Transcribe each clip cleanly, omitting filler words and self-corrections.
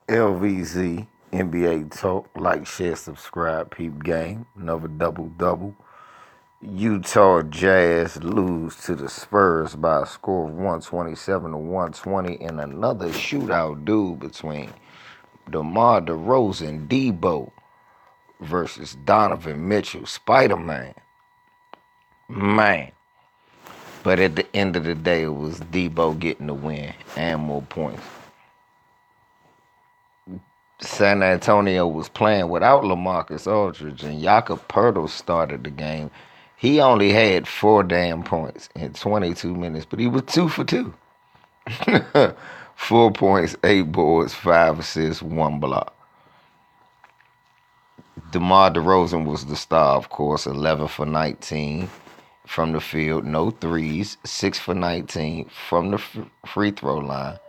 LVZ, NBA Talk, like, share, subscribe, peep game, another double-double. Utah Jazz lose to the Spurs by a score of 127 to 120 in another shootout duel between DeMar DeRozan, Debo versus Donovan Mitchell, Spider-Man. Man. But at the end of the day, it was Debo getting the win and more points. San Antonio was playing without LaMarcus Aldridge, and Jakob Poeltl started the game. He only had 4 damn points in 22 minutes, but he was 2 for 2. 4 points, 8 boards, 5 assists, 1 block. DeMar DeRozan was the star, of course, 11 for 19 from the field, no threes, 6 for 19 from the free throw line,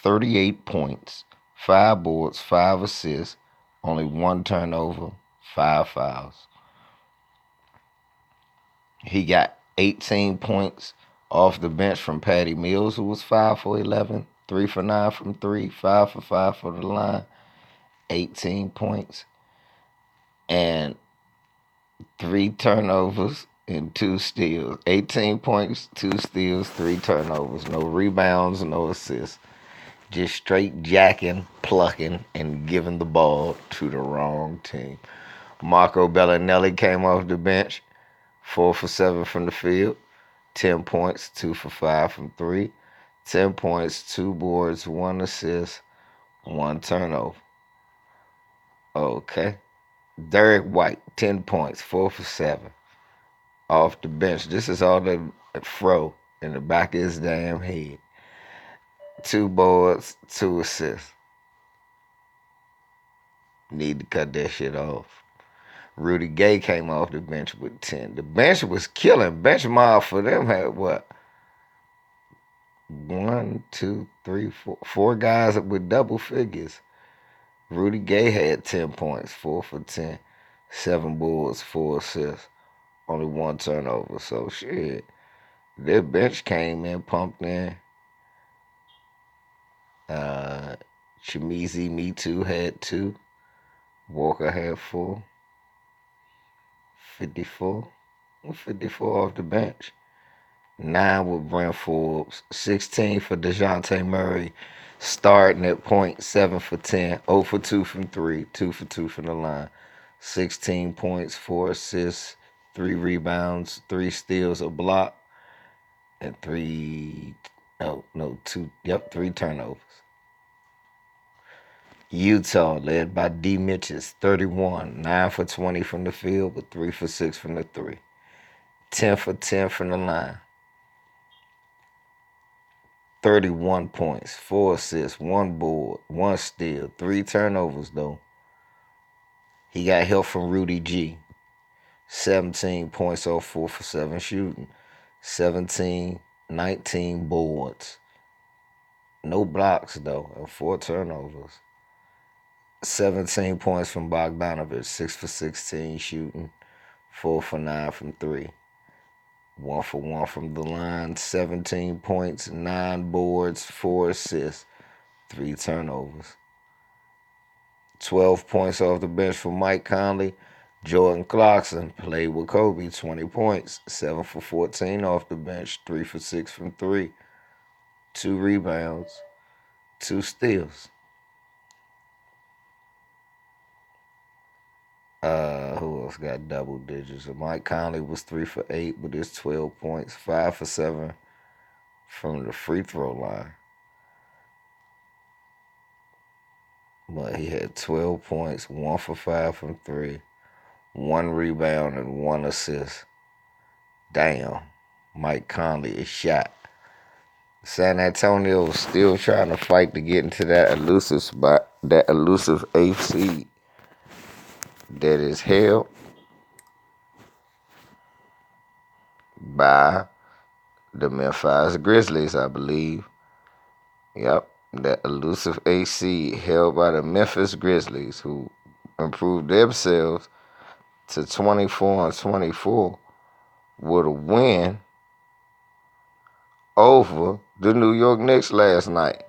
38 points, 5 boards, 5 assists, only 1 turnover, 5 fouls. He got 18 points off the bench from Patty Mills, who was 5 for 11, 3 for 9 from 3, 5 for 5 for the line, 18 points, and 3 turnovers and 2 steals. 18 points, 2 steals, 3 turnovers. No rebounds, no assists. Just straight jacking, plucking, and giving the ball to the wrong team. Marco Bellinelli came off the bench, 4 for 7 from the field, 10 points, 2 for 5 from 3, 10 points, 2 boards, 1 assist, 1 turnover. Okay. Derek White, 10 points, 4 for 7 off the bench. This is all the fro in the back of his damn head. 2 boards, 2 assists. Need to cut that shit off. Rudy Gay came off the bench with 10. The bench was killing. Bench mob for them had what? 1, 2, 3, 4. 4 guys with double figures. Rudy Gay had 10 points, 4 for 10, 7 boards, 4 assists, only 1 turnover. So shit. Their bench came in, pumped in. Chimizi Me Too had 2. Walker had 4. 54. 54 off the bench. 9 with Brent Forbes. 16 for DeJounte Murray. Starting at point, 7 for 10. 0 for 2 from 3. 2 for 2 from the line. 16 points, 4 assists, 3 rebounds, 3 steals, a block, and 3 turnovers. Utah, led by D. Mitchell, 31, 9 for 20 from the field, but 3 for 6 from the 3. 10 for 10 from the line. 31 points, 4 assists, 1 board, 1 steal, 3 turnovers, though. He got help from Rudy G. 17 points off 4 for 7 shooting. 17, 19 boards. No blocks, though, and 4 turnovers. 17 points from Bogdanovich, 6 for 16 shooting, 4 for 9 from 3. 1 for 1 from the line, 17 points, 9 boards, 4 assists, 3 turnovers. 12 points off the bench for Mike Conley. Jordan Clarkson played with Kobe, 20 points, 7 for 14 off the bench, 3 for 6 from 3, 2 rebounds, 2 steals. Who else got double digits? Mike Conley was 3 for 8 with his 12 points, 5 for 7 from the free throw line. But he had 12 points, 1 for 5 from 3, 1 rebound, and 1 assist. Damn, Mike Conley is shot. San Antonio is still trying to fight to get into that elusive spot, that elusive 8th seed that is held by the Memphis Grizzlies, I believe. Yep, that elusive 8th seed held by the Memphis Grizzlies, who improved themselves to 24-24 with a win over the New York Knicks last night.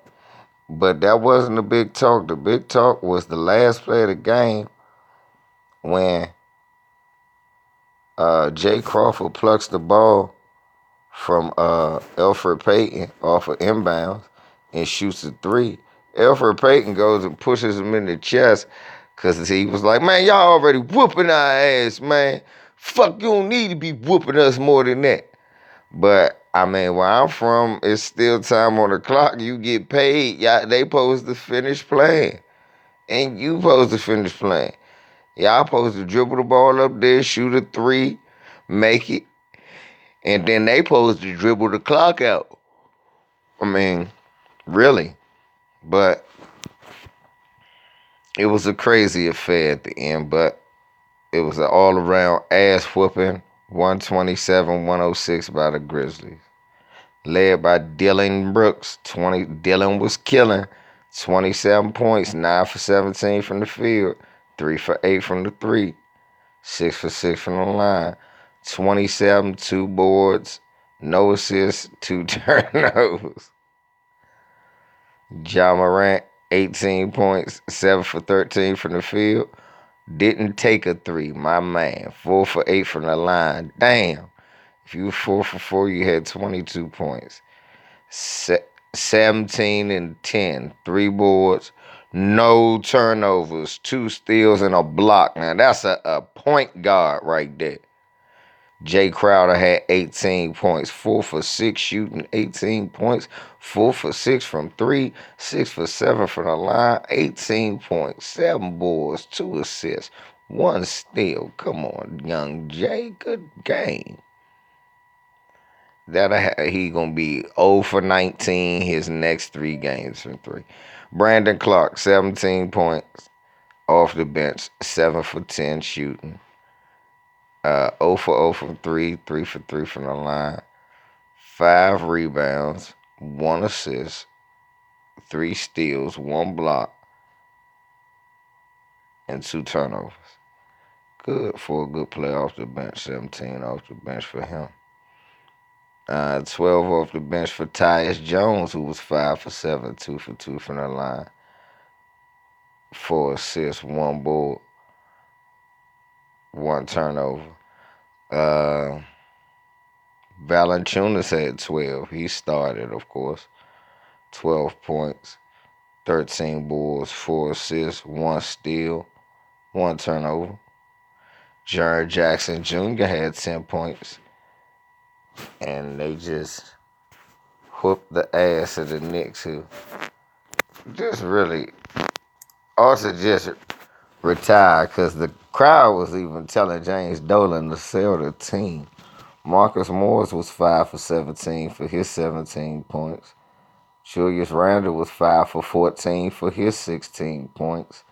But that wasn't the big talk. The big talk was the last play of the game when Jay Crawford plucks the ball from Elfrid Payton off of inbounds and shoots a three. Elfrid Payton goes and pushes him in the chest because he was like, man, y'all already whooping our ass, man. Fuck, you don't need to be whooping us more than that. But, I mean, where I'm from, it's still time on the clock. You get paid. They supposed to finish playing. And you supposed to finish playing. Y'all supposed to dribble the ball up there, shoot a three, make it, and then they supposed to dribble the clock out. I mean, really. But it was a crazy affair at the end, but it was an all-around ass-whooping, 127-106 by the Grizzlies. Led by Dylan Brooks. Dylan was killing. 27 points, 9 for 17 from the field, 3 for 8 from the three, 6 for 6 from the line, 27, 2 boards, no assists, 2 turnovers. Ja Morant, 18 points, 7 for 13 from the field. Didn't take a three, my man. 4 for 8 from the line. Damn. If you were 4 for 4, you had 22 points. 17 and 10, 3 boards, no turnovers, 2 steals, and a block. Now, that's a point guard right there. Jay Crowder had 18 points, 4 for 6 shooting, 18 points, 4 for 6 from 3, 6 for 7 from the line, 18 points, 7 boards, 2 assists, 1 steal. Come on, young Jay, good game. He gonna be 0 for 19 his next 3 games from 3. Brandon Clark, 17 points off the bench, 7 for 10 shooting. 0 for 0 from 3, 3 for 3 from the line. 5 rebounds, 1 assist, 3 steals, 1 block, and 2 turnovers. Good for a good player off the bench. 17 off the bench for him. 12 off the bench for Tyus Jones, who was 5 for 7, 2 for 2 from the line. 4 assists, 1 board, 1 turnover. Valanciunas had 12. He started, of course. 12 points, 13 boards, 4 assists, 1 steal, 1 turnover. Jaren Jackson Jr. had 10 points. And they just whooped the ass of the Knicks, who just really ought to just retire, because the crowd was even telling James Dolan to sell the team. Marcus Morris was 5 for 17 for his 17 points. Julius Randle was 5 for 14 for his 16 points.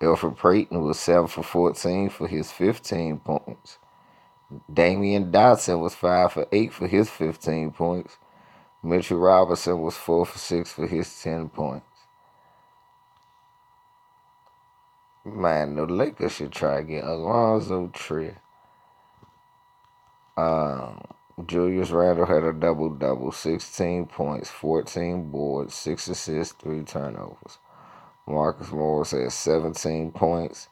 Elfrid Payton was 7 for 14 for his 15 points. Damian Dotson was 5 for 8 for his 15 points. Mitchell Robinson was 4 for 6 for his 10 points. Man, the Lakers should try to get Alonzo Trier. Julius Randle had a double-double, 16 points, 14 boards, 6 assists, 3 turnovers. Marcus Morris had 17 points,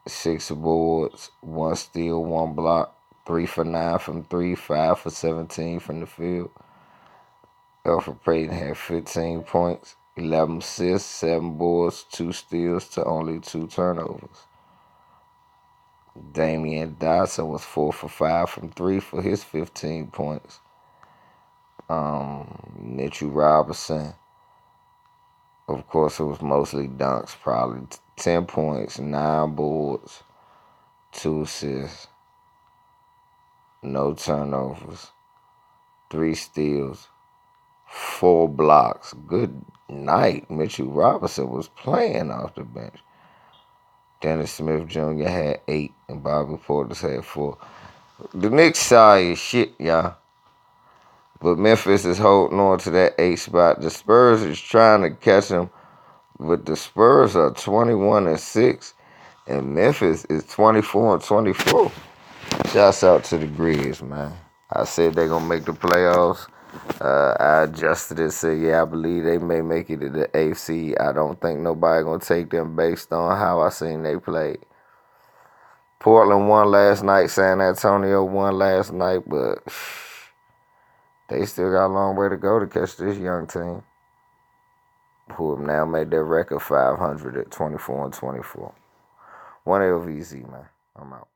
6 boards, 1 steal, 1 block, 3 for 9 from 3, 5 for 17 from the field. Elfrid Payton had 15 points, 11 assists, 7 boards, 2 steals to only 2 turnovers. Damian Dotson was 4 for 5 from 3 for his 15 points. Mitchell Robinson, of course, it was mostly dunks, probably 10 points, 9 boards, 2 assists, no turnovers, 3 steals, 4 blocks. Good night. Mitchell Robinson was playing off the bench. Dennis Smith Jr. had 8, and Bobby Portis had 4. The Knicks sorry as shit, y'all. But Memphis is holding on to that 8 spot. The Spurs is trying to catch them, but the Spurs are 21-6, and Memphis is 24-24. Shouts out to the Grizz, man. I said they're going to make the playoffs. I adjusted it, so yeah, I believe they may make it to the AFC. I don't think nobody gonna take them based on how I seen they played. Portland won last night, San Antonio won last night, but they still got a long way to go to catch this young team, who have now made their record 500 at 24-24. One LVZ, man. I'm out.